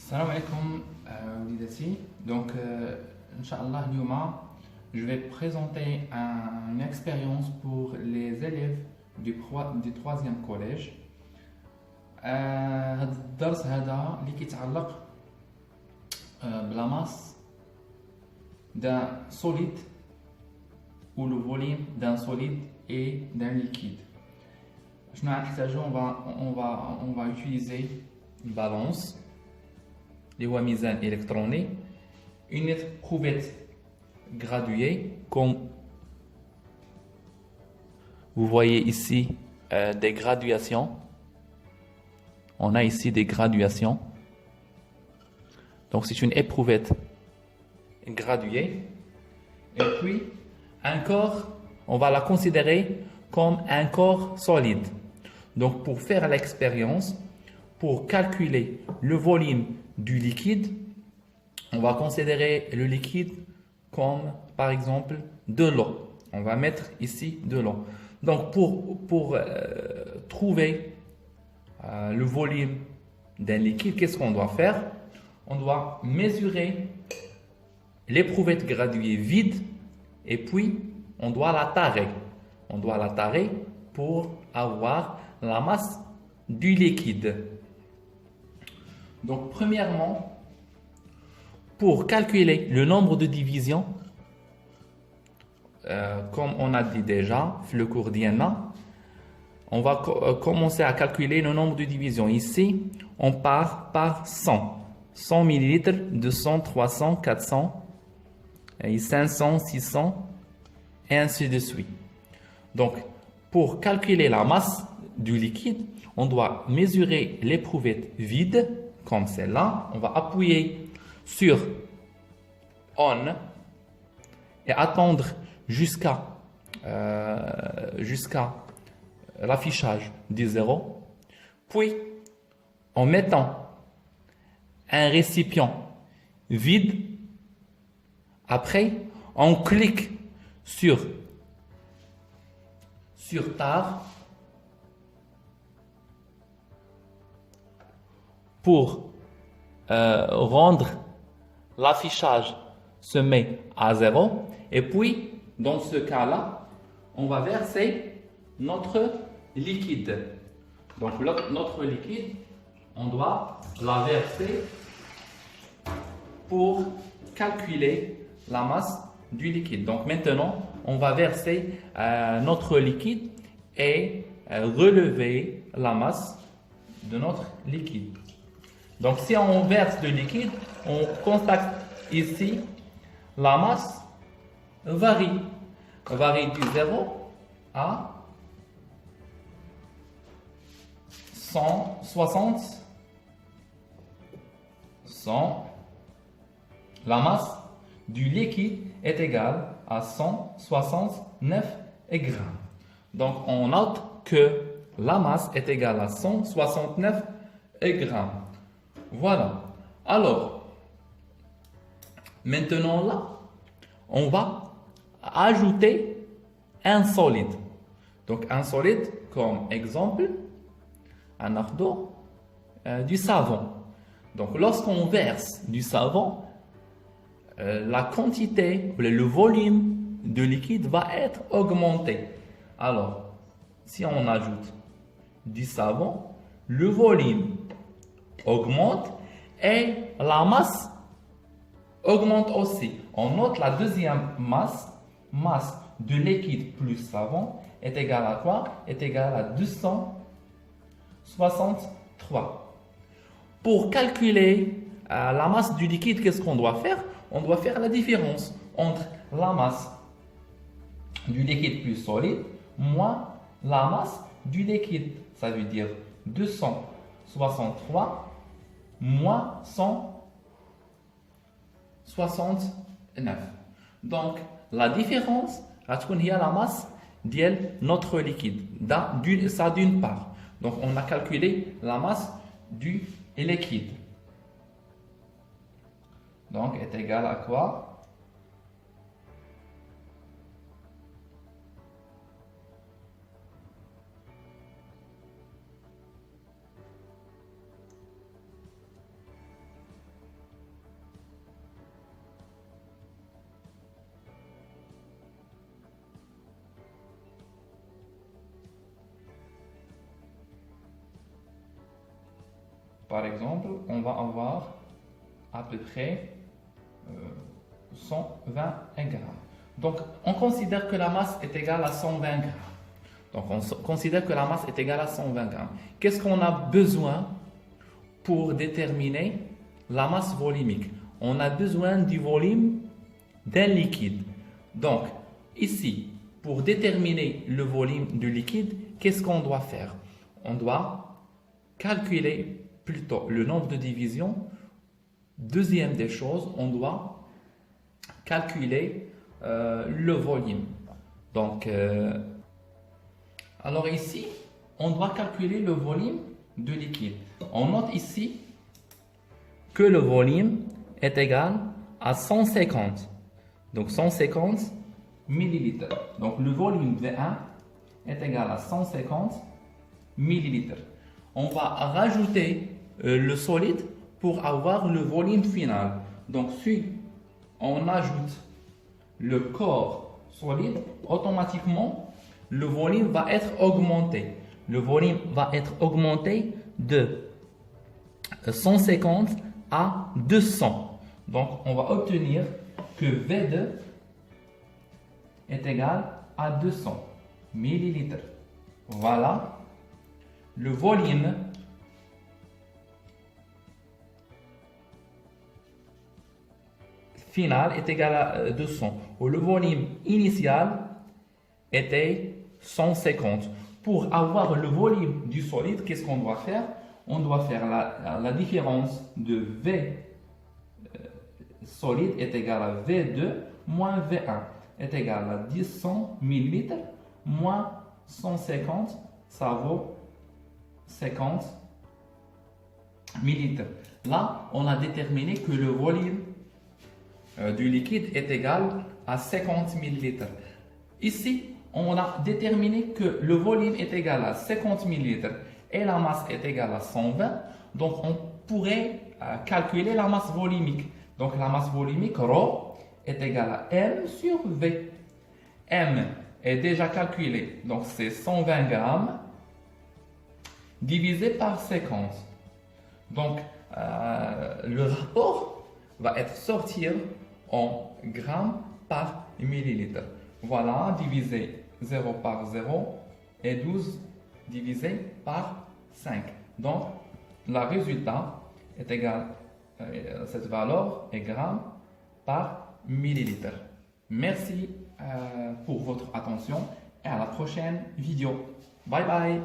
Salam alaikum, وليداتي. Donc, Inch'Allah, اليوم, je vais présenter une expérience pour les élèves du troisième collège. هذا الدرس هذا اللي كيتعلق بلا masse d'un solide ou le volume d'un solide et d'un liquide. شنو غنحتاجو؟ on va utiliser une balance, les ميزان électronique, une éprouvette graduée, comme vous voyez ici des graduations. On a ici des graduations. Donc c'est une éprouvette graduée. Et puis un corps, on va la considérer comme un corps solide. Donc pour faire l'expérience, pour calculer le volume du liquide, on va considérer le liquide comme par exemple de l'eau. On va mettre ici de l'eau. Donc pour trouver le volume d'un liquide, qu'est-ce qu'on doit faire? On doit mesurer l'éprouvette graduée vide et puis on doit la tarer. On doit la tarer pour avoir la masse du liquide. Donc premièrement, pour calculer le nombre de divisions, comme on a dit déjà, le cours d'IANA, on va commencer à calculer le nombre de divisions. Ici, on part par 100. 100 ml, 200, 300, 400, et 500, 600, et ainsi de suite. Donc, pour calculer la masse du liquide, on doit mesurer l'éprouvette vide, comme celle-là. On va appuyer sur ON et attendre jusqu'à l'affichage du 0. Puis, en mettant un récipient vide, après, on clique sur TAR pour rendre l'affichage se met à 0. Et puis, dans ce cas-là, on va verser notre liquide. Donc, notre liquide, on doit la verser pour calculer la masse du liquide. Donc, maintenant, on va verser notre liquide et relever la masse de notre liquide. Donc, si on verse le liquide, on constate ici la masse varie du 0 à 160. 100. La masse du liquide est égale à 169 grammes. Donc, on note que la masse est égale à 169 grammes. Voilà. Alors, maintenant là, on va ajouter un solide. Donc, un solide comme exemple, un ardo, du savon. Donc, lorsqu'on verse du savon, la quantité, le volume de liquide va être augmenté. Alors, si on ajoute du savon, le volume augmente et la masse augmente aussi. On note la deuxième masse de liquide plus savon est égale à quoi? Est égale à 263. Pour calculer la masse du liquide, qu'est-ce qu'on doit faire? On doit faire la différence entre la masse du liquide plus solide moins la masse du liquide. Ça veut dire 263 moins 169. Donc, la différence, il y a la masse de notre liquide. Ça d'une part. Donc, on a calculé la masse du liquide. Donc, est égal à quoi? par exemple, on va avoir à peu près 120 grammes. Donc, on considère que la masse est égale à 120 grammes. Donc, on considère que la masse est égale à 120 grammes. Qu'est-ce qu'on a besoin pour déterminer la masse volumique? On a besoin du volume d'un liquide. Donc, ici, pour déterminer le volume du liquide, qu'est-ce qu'on doit faire? On doit calculer plutôt le nombre de divisions. Deuxième des choses, on doit calculer le volume. Donc, alors ici, on doit calculer le volume de liquide. On note ici que le volume est égal à 150. Donc 150 millilitres. Donc le volume V1 est égal à 150 millilitres. On va rajouter le solide pour avoir le volume final. Donc si on ajoute le corps solide, automatiquement le volume va être augmenté. Le volume va être augmenté de 150 à 200. Donc on va obtenir que V2 est égal à 200 millilitres. Voilà. Le volume final est égal à 200. Le volume initial était 150. Pour avoir le volume du solide, qu'est-ce qu'on doit faire? On doit faire la différence de V solide est égal à V2 moins V1 est égal à 100 millilitres moins 150, ça vaut 50 millilitres. Là, on a déterminé que le volume du liquide est égal à 50 millilitres. Ici, on a déterminé que le volume est égal à 50 millilitres et la masse est égale à 120. Donc, on pourrait calculer la masse volumique. Donc, la masse volumique, ρ, est égale à M sur V. M est déjà calculé. Donc, c'est 120 grammes divisé par 50. Donc, le rapport va être sortir en grammes par millilitre. Voilà, divisé 0 par 0 et 12 divisé par 5. Donc, le résultat est égal, cette valeur est grammes par millilitre. Merci pour votre attention et à la prochaine vidéo. Bye bye.